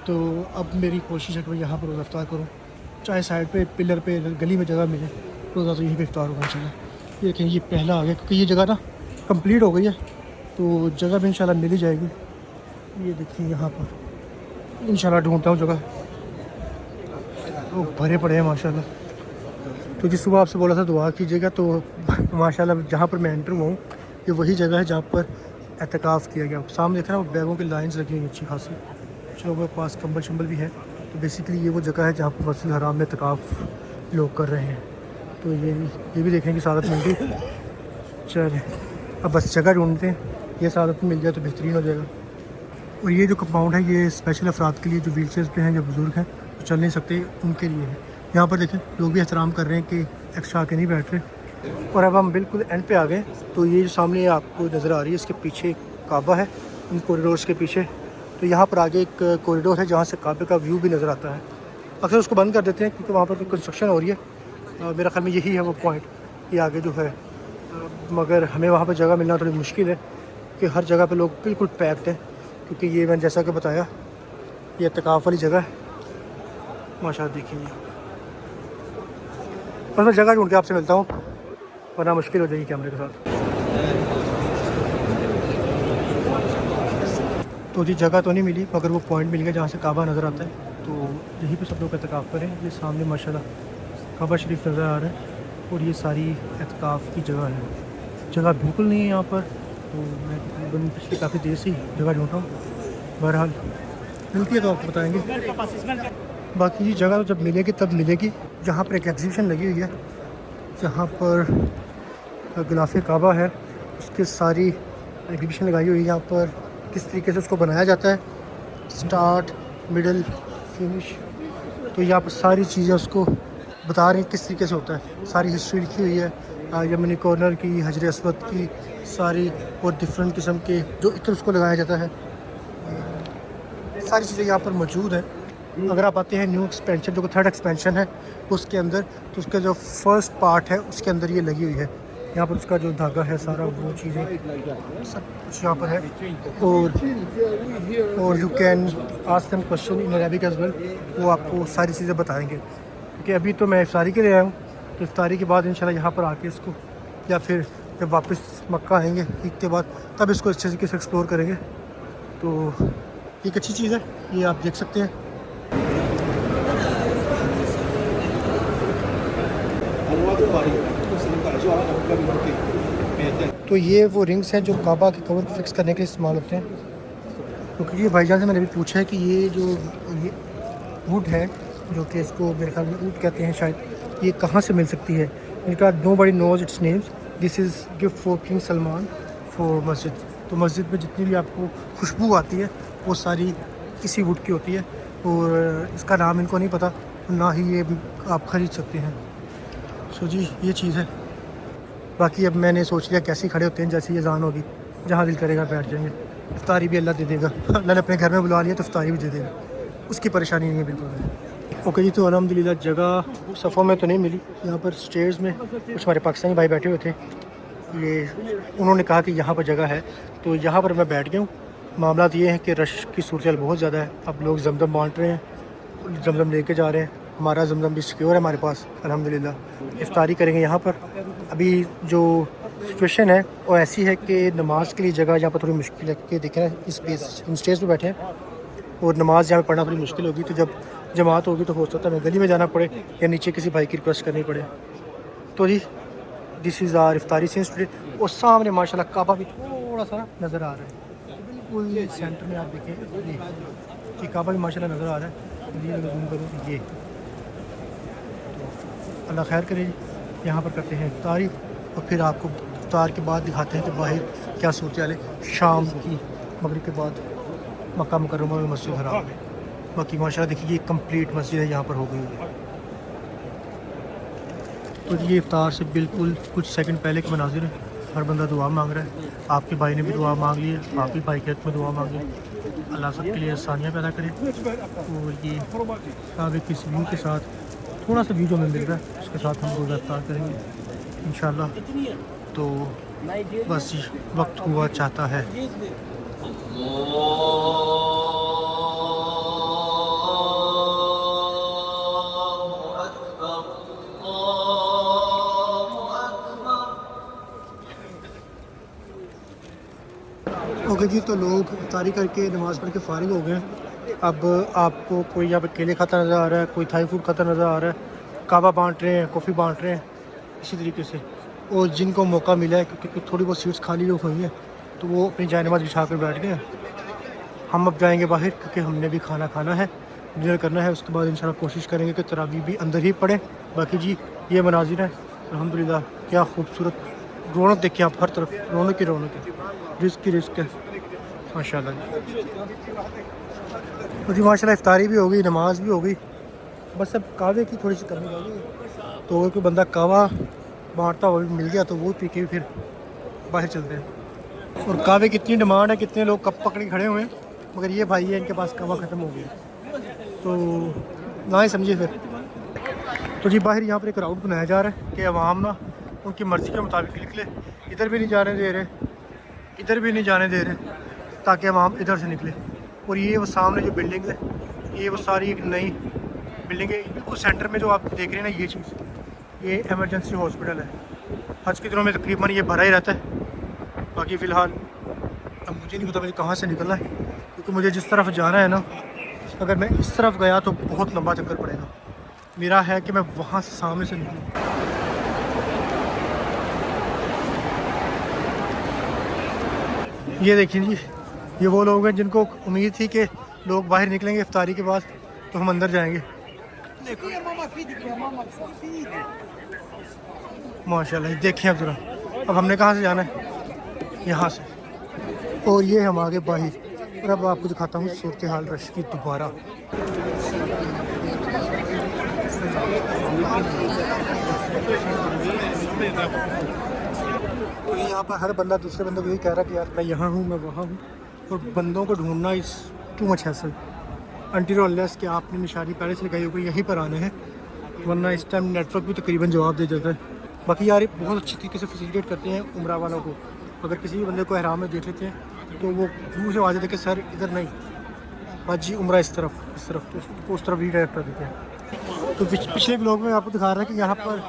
तो अब मेरी कोशिश है कि मैं यहाँ पर रोज़ा इफ्तार करूँ, चाहे साइड पे पिलर पे गली में जगह मिले, रोज़ा तो यहीं पर इफ्तार होगा इंशाल्लाह। ये देखें ये पहला आ गया, क्योंकि ये जगह ना कंप्लीट हो गई है, तो जगह भी इंशाल्लाह मिल ही जाएगी। ये देखिए यहाँ पर इंशाल्लाह ढूंढता हूँ जगह। वो भरे पड़े हैं माशाल्लाह। तो जिस सुबह आपसे बोला था दुआ कीजिएगा, तो माशाल्लाह जहाँ पर मैं एंटर हुआ हूँ ये वही जगह है जहाँ पर एहतिकाफ़ किया गया। सामने देख रहे हैं वो बैगों की लाइंस लगी हुई हैं अच्छी खासी, कुछ लोगों के पास कंबल शंबल भी है। तो बेसिकली ये वो जगह है जहाँ पर मस्जिद हराम में एहतिकाफ़ लोग कर रहे हैं। तो ये भी देखें कि सादत मिल गई। चले अब बस जगह ढूंढते हैं, ये सादत मिल जाए तो बेहतरीन हो जाएगा। और ये जो कंपाउंड है ये स्पेशल अफराद के लिए, जो व्हील चेयर पे हैं, जो बुज़ुर्ग हैं, जो चल नहीं सकते, उनके लिए है। यहाँ पर देखें लोग भी एहतराम कर रहे हैं कि एक्स्ट्रा आके नहीं बैठ रहे। और अब हम बिल्कुल एंड पे आ गए। तो ये जो सामने आपको नज़र आ रही है, इसके पीछे काबा है, इन कॉरिडोर्स के पीछे। तो यहाँ पर आगे एक कॉरिडोर है जहाँ से काबे का व्यू भी नज़र आता है। अक्सर उसको बंद कर देते हैं क्योंकि वहाँ पर कंस्ट्रक्शन हो रही है। मेरा ख्याल में यही है वो पॉइंट, ये आगे जो है। मगर हमें वहाँ पर जगह मिलना थोड़ी मुश्किल है कि हर जगह पे लोग बिल्कुल पैक्ड हैं, क्योंकि ये मैंने जैसा कि बताया ये एहतिकाफ़ वाली जगह है। माशाल्लाह देखिए, बस मैं जगह ढूंढ के आपसे मिलता हूँ वरना मुश्किल हो जाएगी कैमरे के साथ। तो जी जगह तो नहीं मिली मगर वो पॉइंट मिल गया जहाँ से काबा नज़र आता है। तो यहीं पे सब लोग एहतिकाफ़ करें। ये सामने माशाल्लाह काबा शरीफ नज़र आ रहा है और ये सारी एहतिकाफ़ की जगह है। जगह बिल्कुल नहीं है यहाँ पर, तो मैं तकरीबन पिछली काफ़ी देर से जगह ढूंढ रहा हूँ। बहरहाल मिलती है तो आपको बताएँगे। बाकी ये जगह तो जब मिलेगी तब मिलेगी। जहाँ पर एक एग्जीबिशन लगी हुई है जहाँ पर गिलाफ काबा है, उसकी सारी एग्जीबिशन लगाई हुई है। यहाँ पर किस तरीके से उसको बनाया जाता है, स्टार्ट मिडल फिनिश, तो यहाँ पर सारी चीज़ें उसको बता रही हैं किस तरीके से होता है। सारी हिस्ट्री लिखी हुई है, यमनी कॉर्नर की, हजर अस्वद की, सारी और डिफरेंट किस्म के जो इत्र उसको लगाया जाता है, सारी चीज़ें यहाँ पर मौजूद हैं। अगर आप आते हैं न्यू एक्सपेंशन, जो कि थर्ड एक्सपेंशन है उसके अंदर, तो उसका जो फर्स्ट पार्ट है उसके अंदर ये लगी हुई है। यहाँ पर उसका जो धागा है सारा वो चीज़ें सब कुछ यहाँ पर है। और you can ask them question in Arabic as well, वो आपको सारी चीज़ें बताएंगे। क्योंकि अभी तो मैं इफ्तारी के लिए आया हूँ, तो इफ्तारी के बाद इंशाल्लाह यहाँ पर आके इसको, या फिर जब वापस मक्का आएंगे ईद के बाद, तब इसको अच्छे तरीके से एक्सप्लोर करेंगे। तो एक अच्छी चीज़ है, ये आप देख सकते हैं। तो ये वो रिंग्स हैं जो काबा के कवर को फिक्स करने के लिए इस्तेमाल होते हैं। क्योंकि ये भाईजान से मैंने भी पूछा है कि ये जो ये वुड है, जो कि इसको मेरे ख्याल में वुड कहते हैं शायद, ये कहाँ से मिल सकती है। इनका nobody knows its names, this is gift for king Salman for मस्जिद। तो मस्जिद में जितनी भी आपको खुशबू आती है वो सारी इसी वुड की होती है, और इसका नाम इनको नहीं पता, ना ही ये आप ख़रीद सकते हैं। सो जी ये चीज़ है। बाकी अब मैंने सोच लिया कैसे खड़े होते हैं, जैसे ये अज़ान होगी जहाँ दिल करेगा बैठ जाएंगे। इफ्तारी भी अल्लाह दे देगा, अल्लाह ने अपने घर में बुला लिया तो इफ्तारी भी दे देगा, उसकी परेशानी नहीं है बिल्कुल। ओके जी, तो अल्हम्दुलिल्लाह जगह सफ़ों में तो नहीं मिली। यहाँ पर स्टेज में कुछ हमारे पाकिस्तानी भाई बैठे हुए थे, ये उन्होंने कहा कि यहाँ पर जगह है, तो यहाँ पर मैं बैठ गया हूँ। मामला ये है कि रश की सूरत बहुत ज़्यादा है। अब लोग जमजम बांट रहे हैं, जमजम लेके जा रहे हैं। हमारा जमजम भी सिक्योर है हमारे पास अल्हम्दुलिल्लाह। इफ्तारी करेंगे यहाँ पर। अभी जो सिचुएशन है वो ऐसी है कि नमाज़ के लिए जगह यहाँ पर थोड़ी मुश्किल है, क्योंकि देखें ना इस स्पेस, हम स्टेज पे बैठे हैं और नमाज़ यहाँ पे पढ़ना थोड़ी मुश्किल होगी। तो जब जमात होगी तो हो सकता है मैं गली में जाना पड़े या नीचे किसी भाई की रिक्वेस्ट करनी पड़े। तो जी दिस इज़ आर इफ्तारी सीन्स टुडे। और सामने माशाल्लाह काबा भी थोड़ा सा नज़र आ रहा है, बिल्कुल सेंटर में आप देखें कि काबा भी माशाल्लाह नज़र आ रहा है। ये जूम करूँ तो ये, तो अल्लाह खैर करे। यहाँ पर करते हैं इफ्तारी और फिर आपको इफ्तार के बाद दिखाते हैं कि बाहर क्या सूरत हाल है शाम की, मगरिब के बाद मक्का मुकर्रमा में मस्जिद हराम है। बाकी माशाल्लाह देखिए ये कंप्लीट मस्जिद है यहाँ पर हो गई है। तो ये इफ्तार से बिल्कुल कुछ सेकंड पहले के मनाजिर है। हर बंदा दुआ मांग रहा है, आपके भाई ने भी दुआ मांग ली है, आप भी भाई के हक़ में दुआ मांगे, अल्लाह सब के लिए आसानियाँ पैदा करे। और ये काबे की व्यू के साथ थोड़ा सा व्यू जो हमें मिल रहा है उसके साथ हम रोज़ा इफ्तार करेंगे इंशाल्लाह। तो बस वक्त हुआ चाहता है। ओके जी, तो लोग इफ्तारी करके नमाज़ पढ़ के फ़ारिग हो गए हैं अब आपको कोई यहाँ पे केले खाता नज़र आ रहा है, कोई थाई फूड खाता नज़र आ रहा है, कावा बांट रहे हैं, कॉफ़ी बांट रहे हैं इसी तरीके से। और जिनको मौका मिला है क्योंकि थोड़ी बहुत सीट्स खाली हुई हैं तो वो अपनी जायनमाज़ बिछा कर बैठ गए हैं। हम अब जाएंगे बाहर क्योंकि हमने भी खाना खाना है, डिनर करना है। उसके बाद इंशाल्लाह कोशिश करेंगे कि तरावी भी अंदर ही पड़े। बाकी जी ये मनाजिर है अल्हम्दुलिल्लाह, क्या खूबसूरत रौनक देखिए आप, हर तरफ रौनक ही रौनक है, रिस्क की रिस्क है माशाल्लाह जी। तो जी माशाल्लाह इफ्तारी भी हो गई, नमाज भी हो गई, बस अब कावे की थोड़ी सी कमी रह गई। तो अगर कोई बंदा कावा बांटता हुआ मिल गया तो वो पी के फिर बाहर चलते हैं। और कावे की इतनी डिमांड है, कितने लोग कप पकड़ के खड़े हुए हैं, मगर ये भाई है इनके पास कावा ख़त्म हो गया तो ना ही समझिए फिर। तो जी बाहर यहाँ पर एक राउट बनाया जा रहा है कि अवाम ना उनकी मर्ज़ी के मुताबिक निकले, इधर भी नहीं जाने दे रहे, इधर भी नहीं जाने दे रहे, ताकि अवाम इधर से निकले। और ये वो सामने जो बिल्डिंग है, ये वो सारी एक नई बिल्डिंग है बिल्कुल सेंटर में जो आप देख रहे हैं ना, ये चीज़, ये इमरजेंसी हॉस्पिटल है। हज के दिनों में तकरीबन ये भरा ही रहता है। बाकी फ़िलहाल अब मुझे नहीं पता मुझे कहाँ से निकलना है, क्योंकि मुझे जिस तरफ जाना है ना, अगर मैं इस तरफ गया तो बहुत लंबा चक्कर पड़ेगा। मेरा है कि मैं वहाँ से सामने से निकलूँ। ये देखिए जी, ये वो लोग हैं जिनको उम्मीद थी कि लोग बाहर निकलेंगे इफ्तारी के बाद तो हम अंदर जाएंगे। माशाल्लाह देखिए अब ज़रा, अब हमने कहाँ से जाना है, यहाँ से। और ये हम आगे बाहर। और अब आपको दिखाता हूँ सूरत हाल रश की दोबारा। तो यहाँ पर हर बंदा दूसरे बंदे को यही कह रहा है कि यार मैं यहाँ हूँ, मैं वहाँ हूँ, और बंदों को ढूंढना इस too much hassle until unless कि आपने निशानी पहले से लगाई होगी यहीं पर आने हैं, वरना इस टाइम नेटवर्क भी तकरीबन जवाब दे देता है। बाकी यार ये बहुत अच्छी तरीके से फैसिलिटेट करते हैं उम्रा वालों को। अगर किसी भी बंदे को एहराम में देख लेते हैं तो वो दूर से आवाज़ देते सर इधर नहीं, आज जी उम्रा इस तरफ तो उस तरफ ही डायरेक्ट कर देते हैं। तो पिछले ब्लॉग में आपको दिखा रहा है कि यहाँ पर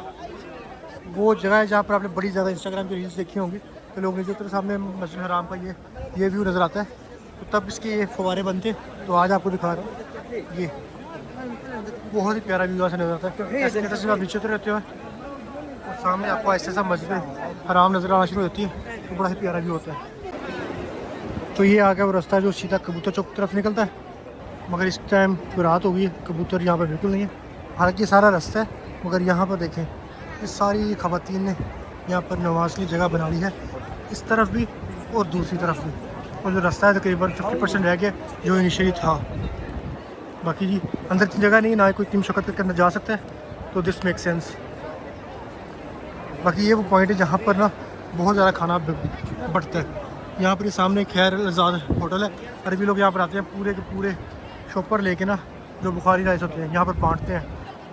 वो जगह है जहाँ पर आपने बड़ी ज़्यादा इंस्टाग्राम की रील्स देखी होंगी, तो लोग नीचे उतर सामने मस्जिद हराम का ये व्यू नज़र आता है, तो तब इसके ये फव्वारे बनते। तो आज आपको दिखा रहा हूँ, ये बहुत ही प्यारा व्यू से नज़र आता है। ऐसे कहते हैं आप नीचे उतर रहते हो और सामने आपको ऐसा ऐसा मस्जिद हराम नज़र आना शुरू होती है, तो बड़ा ही प्यारा व्यू होता है। तो ये आ गया वो रास्ता जो सीधा कबूतर चौक तरफ निकलता है, मगर इस टाइम रात हो गई है, कबूतर यहाँ पर बिल्कुल नहीं है। हालांकि ये सारा रास्ता है, मगर यहाँ पर देखें इस सारी ख़वातीन ने यहाँ पर नमाज की जगह बना ली है, इस तरफ भी और दूसरी तरफ भी। और जो रास्ता है तकरीबन 50% रह गया जो इनिशियली था। बाकी जी अंदर इतनी जगह नहीं, ना कोई इतनी मशक्क़त करके अंदर जा सकता है, तो दिस मेक सेंस। बाकी ये वो पॉइंट है जहाँ पर ना बहुत ज़्यादा खाना बढ़ता है। यहाँ पर सामने खैर आज़ाद होटल है, अरबी लोग यहाँ पर आते हैं पूरे के पूरे शॉपर लेके ना, जो बुखारी राइस होते हैं यहाँ पर बांटते हैं।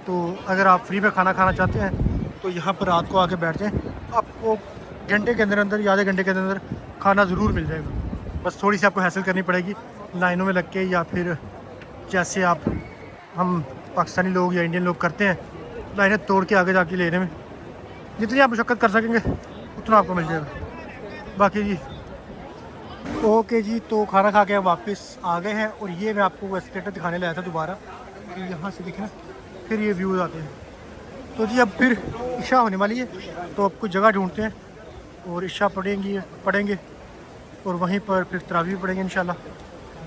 तो अगर आप फ्री में खाना खाना चाहते हैं तो यहाँ पर रात को आके बैठ जाएँ, आपको घंटे के अंदर अंदर या आधे घंटे के अंदर खाना ज़रूर मिल जाएगा। बस थोड़ी सी आपको हैसल करनी पड़ेगी लाइनों में लग के, या फिर जैसे हम पाकिस्तानी लोग या इंडियन लोग करते हैं, लाइनें तोड़ के आगे जाके लेने में। जितनी आप मशक्क़त कर सकेंगे उतना आपको मिल जाएगा। बाकी जी ओके जी, तो खाना खा के वापस आ गए हैं, और ये मैं आपको एस्केलेटर दिखाने लाया था दोबारा, यहाँ से देखें फिर ये व्यूज़ आते हैं। तो जी अब फिर इशा होने वाली है, तो अब कुछ जगह ढूंढते हैं और इशा पढ़ेंगे और वहीं पर फिर तरावी पढ़ेंगे इंशाल्लाह।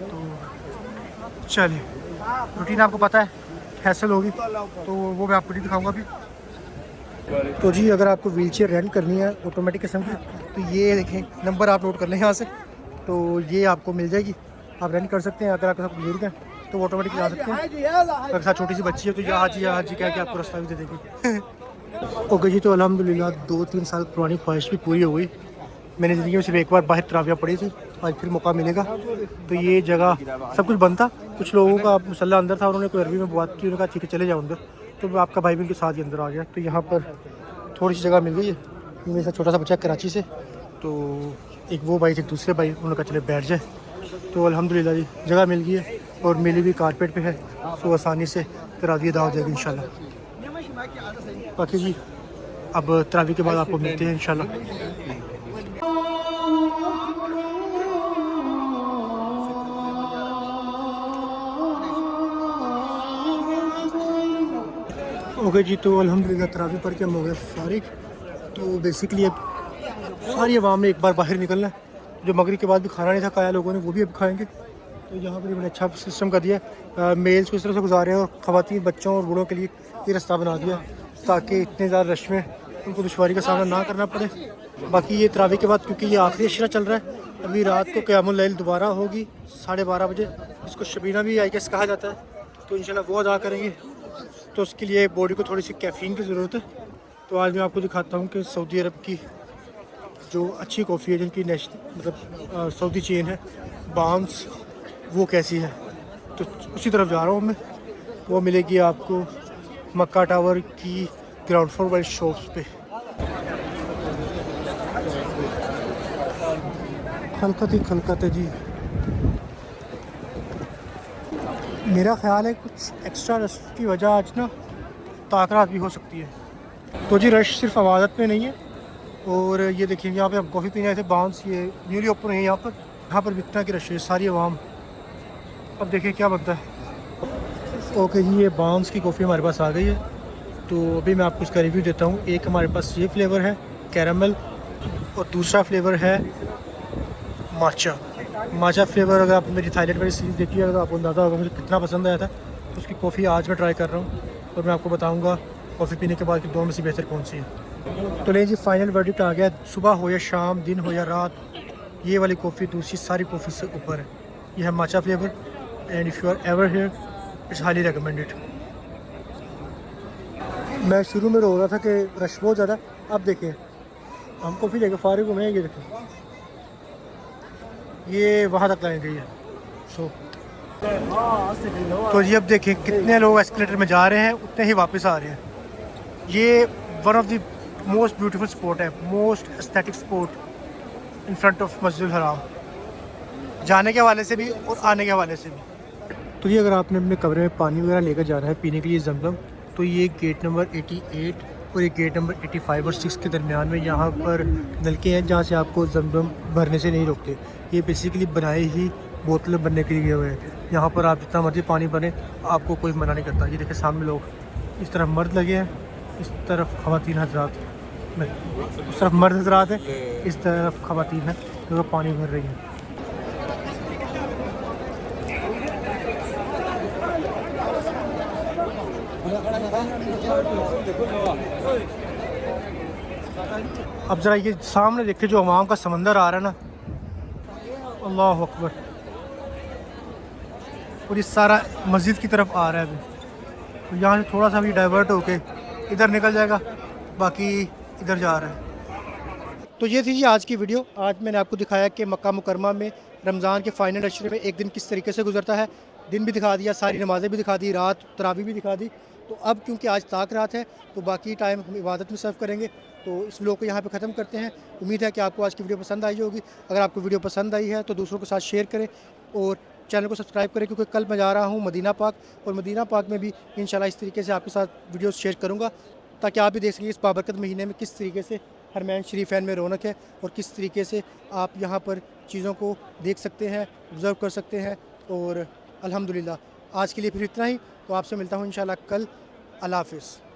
तो चलिए, रूटीन आपको पता है हैसल होगी, तो वो मैं आपको नहीं दिखाऊंगा अभी। तो जी अगर आपको व्हीलचेयर रेंट करनी है ऑटोमेटिक किस्म की, तो ये देखें नंबर आप नोट कर लें यहाँ से, तो ये आपको मिल जाएगी, आप रेंट कर सकते हैं। अगर आपके साथ बुजुर्ग हैं तो ऑटोमेटिक जा सकते हैं, अगर साथ छोटी सी बच्ची है तो यहाँ जी कह के आपको रास्ता भी दे देगी। ओके जी, तो अल्हम्दुलिल्लाह 2-3 साल पुरानी ख्वाहिश भी पूरी हो गई। मैंने ज़िंदगी में सिर्फ एक बार बाहर तरावियाँ पढ़ी थी, आज फिर मौका मिलेगा। तो ये जगह सब कुछ बंद था, कुछ लोगों का मुसल्ला अंदर था, उन्होंने कोई अरबी में बात की, उन्होंने कहा ठीक है चले जाओ अंदर, तो आपका भाई भी उनके साथ ही अंदर आ गया। तो यहाँ पर थोड़ी सी जगह मिल गई है। मेरे साथ छोटा सा बच्चा कराची से, तो एक वो भाई थे दूसरे भाई, उन्होंने कहा चले बैठ जाए। तो अल्हम्दुलिल्लाह जी जगह मिल गई है, और मिली भी कारपेट पे है, तो आसानी से तरावी अदा हो जाएगी इंशाल्लाह। बाकी जी अब तरावी के बाद आपको मिलते हैं इंशाल्लाह। ओके जी, तो अल्हम्दुलिल्लाह तरावी पढ़ के हम हो गए फारिग। तो बेसिकली अब सारी अवाम ने एक बार बाहर निकलना है। जो मगरिब के बाद भी खाना नहीं था खाया लोगों ने, वो भी अब खाएंगे। तो यहाँ पर बड़ा अच्छा सिस्टम कर दिया है। मेल्स को इस तरह से गुजारे हैं और ख़वातीन बच्चों और बूढ़ों के लिए ये रास्ता बना दिया ताकि इतने ज़्यादा रश में उनको दुश्वारी का सामना ना करना पड़े। बाकी ये तरावी के बाद, क्योंकि ये आखिरी अशरा चल रहा है, अभी रात को क़यामुल लैल दोबारा होगी 12:30 बजे, जिसको शबीना भी आई गेस कहा जाता है। तो इंशाल्लाह वो अदा करेंगे। तो उसके लिए बॉडी को थोड़ी सी कैफ़ीन की ज़रूरत है। तो आज मैं आपको दिखाता हूँ कि सऊदी अरब की जो अच्छी कॉफ़ी है, जिनकी मतलब सऊदी चेन है बाउंस, वो कैसी है। तो उसी तरफ जा रहा हूँ मैं। वो मिलेगी आपको मक्का टावर की ग्राउंड फ्लोर वाली शॉप्स पे। खलकत ही खलकत है जी। मेरा ख़्याल है कुछ एक्स्ट्रा रश की वजह आज ना ताकरात भी हो सकती है। तो जी रश सिर्फ अवादत में नहीं है। और ये देखिए यहाँ पे हम कॉफ़ी पीने आए थे बाउंस, ये न्यूली ओपन है यहाँ पर भी इतना की रश है, सारी आवाम। अब देखिए क्या बनता है। ओके जी, ये बाउंस की कॉफ़ी हमारे पास आ गई है। तो अभी मैं आपको इसका रिव्यू देता हूँ। एक हमारे पास ये फ्लेवर है कैरामल और दूसरा फ्लेवर है माचा फ्लेवर। अगर आप मेरी थाईलैंड वाली सीरीज़ देखी है तो आपको अंदाज़ा होगा मुझे कितना पसंद आया था। तो उसकी कॉफ़ी आज मैं ट्राई कर रहा हूँ और मैं आपको बताऊँगा कॉफ़ी पीने के बाद कि दोनों में से बेहतर कौन सी है। तो नहीं जी, फाइनल वर्डिक्ट आ गया। सुबह हो या शाम, दिन हो या रात, ये वाली कॉफ़ी दूसरी सारी कॉफ़ी से ऊपर है। ये है matcha flavour and if you are ever here it's highly recommended. मैं शुरू में रो रहा था कि रश बहुत ज़्यादा। अब देखिए हम कॉफ़ी लेकर फारिग हुए हैं। ये देखिए ये वहाँ तक लाइन गई है। तो ये अब देखें कितने लोग एस्केलेटर में जा रहे हैं, उतने ही वापस आ रहे हैं। ये one of the most beautiful spot है, most aesthetic spot in front of Masjid Haram, जाने के हवाले से भी और आने के हवाले से भी। तो ये अगर आपने अपने कमरे में पानी वगैरह लेकर जाना है पीने के लिए जमजम, तो ये गेट नंबर 88 और ये गेट नंबर 85 और 6 के दरमियान में यहाँ पर नलके हैं जहाँ से आपको जमजम भरने से नहीं रोकते। ये बेसिकली बनाए ही बोतलें बनने के लिए हुए हैं। यहाँ पर आप जितना मर्जी पानी भरें, आपको कोई मना नहीं करता। ये देखिए सामने लोग, इस तरफ मर्द लगे हैं, इस तरफ ख़वातीन हज़रात, उस तरफ मर्द हज़रात है, इस तरफ ख़वातीन है जो पानी भर रही हैं। अब ज़रा ये सामने देखिए जो अवाम का समंदर आ रहा है ना, अल्लाह अकबर। और ये सारा मस्जिद की तरफ आ रहा है अभी। तो यहाँ से थोड़ा सा भी डाइवर्ट होके इधर निकल जाएगा, बाकी इधर जा रहा है। तो ये थी जी आज की वीडियो। आज मैंने आपको दिखाया कि मक्का मुकरमा में रमज़ान के फ़ाइनल अशरे में एक दिन किस तरीके से गुजरता है। दिन भी दिखा दिया, सारी नमाज़ें भी दिखा दी, रात तरावी भी दिखा दी। तो अब क्योंकि आज ताक रात है तो बाकी टाइम हम इबादत में सर्व करेंगे। तो इस व्लॉग को यहाँ पे ख़त्म करते हैं। उम्मीद है कि आपको आज की वीडियो पसंद आई होगी। अगर आपको वीडियो पसंद आई है तो दूसरों के साथ शेयर करें और चैनल को सब्सक्राइब करें, क्योंकि कल मैं जा रहा हूँ मदीना पाक, और मदीना पाक में भी इंशाल्लाह इस तरीके से आपके साथ वीडियो शेयर करूँगा ताकि आप भी देख सकें इस बाबरकत महीने में किस तरीके से हरमैन शरीफैन में रौनक है और किस तरीके से आप यहाँ पर चीज़ों को देख सकते हैं, ऑब्ज़र्व कर सकते हैं। और अल्हम्दुलिल्लाह आज के लिए फिर इतना ही। तो आपसे मिलता हूँ इंशाल्लाह कल। अल्लाह हाफ़िज़।